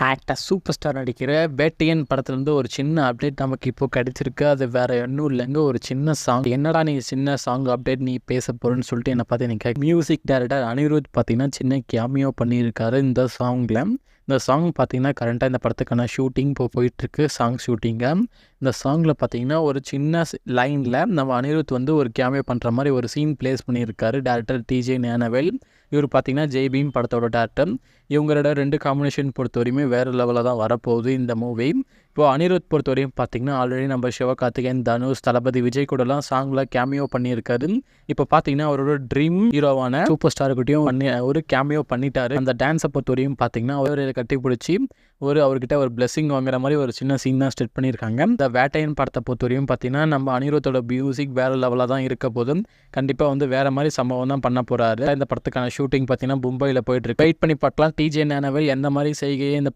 Actor super star நடிக்கிற வேட்டையன் படத்துலேருந்து ஒரு சின்ன அப்டேட் நமக்கு இப்போ கிடைச்சிருக்கு. அது வேற ஒன்றும் இல்லைங்க, ஒரு சின்ன சாங். என்னடா நீ சின்ன சாங் அப்டேட் நீ பேச போறேன்னு சொல்லிட்டு என்னை பார்த்து எனக்கு மியூசிக் டைரக்டர் அனிருத் பார்த்தீங்கன்னா சின்ன கேமியோ பண்ணியிருக்காரு இந்த சாங்கில். இந்த சாங் பார்த்தீங்கன்னா கரண்ட்டாக இந்த படத்துக்கான ஷூட்டிங் இப்போ போயிட்டுருக்கு, சாங் ஷூட்டிங்கு. இந்த சாங்கில் பார்த்தீங்கன்னா ஒரு சின்ன லைனில் நம்ம அனிருத் வந்து ஒரு கேமியோ பண்ணுற மாதிரி ஒரு சீன் பிளேஸ் பண்ணியிருக்காரு டேரக்டர் டிஜே ஞானவேல். இவர் பார்த்தீங்கன்னா ஜெய் பீம் படத்தோட டேரக்டர். இவங்களோட 2 காம்பினேஷன் பொறுத்தவரையுமே வேறு லெவலில் தான் வரப்போகுது இந்த மூவி. இப்போது அனிருத் பொறுத்தவரையும் பார்த்திங்கன்னா ஆல்ரெடி நம்ம சிவகார்த்திகேயன், தனுஷ், தளபதி விஜய் கூடலாம் சாங்கில் கேமியோ பண்ணியிருக்காரு. இப்போ பார்த்தீங்கன்னா அவரோட ட்ரீம் ஹீரோவான சூப்பர் ஸ்டார்கிட்டையும் ஒரு கேமியோ பண்ணிட்டாரு. அந்த டான்ஸை பொறுத்தவரையும் பார்த்தீங்கன்னா அவரை கட்டி பிடிச்சி அவர்கிட்ட ஒரு பிளெஸிங் வாங்குற மாதிரி ஒரு சின்ன சீன் தான் ஸ்டெட் பண்ணியிருக்காங்க. இந்த வேட்டையன் படத்தை பொறுத்தவரையும் பார்த்தீங்கன்னா நம்ம அனிருத்தோட மியூசிக் வேறு லெவலில் தான் இருக்க போதும். கண்டிப்பாக வந்து வேறு மாதிரி சம்பவம் தான் பண்ண போகிறாரு. இந்த படத்துக்கான ஷூட்டிங் பார்த்தீங்கன்னா மும்பையில் போயிட்டு இருக்கு. வெயிட் பண்ணி பார்க்கலாம் டிஜே ஞானவேல் எந்த மாதிரி செய்கையை இந்த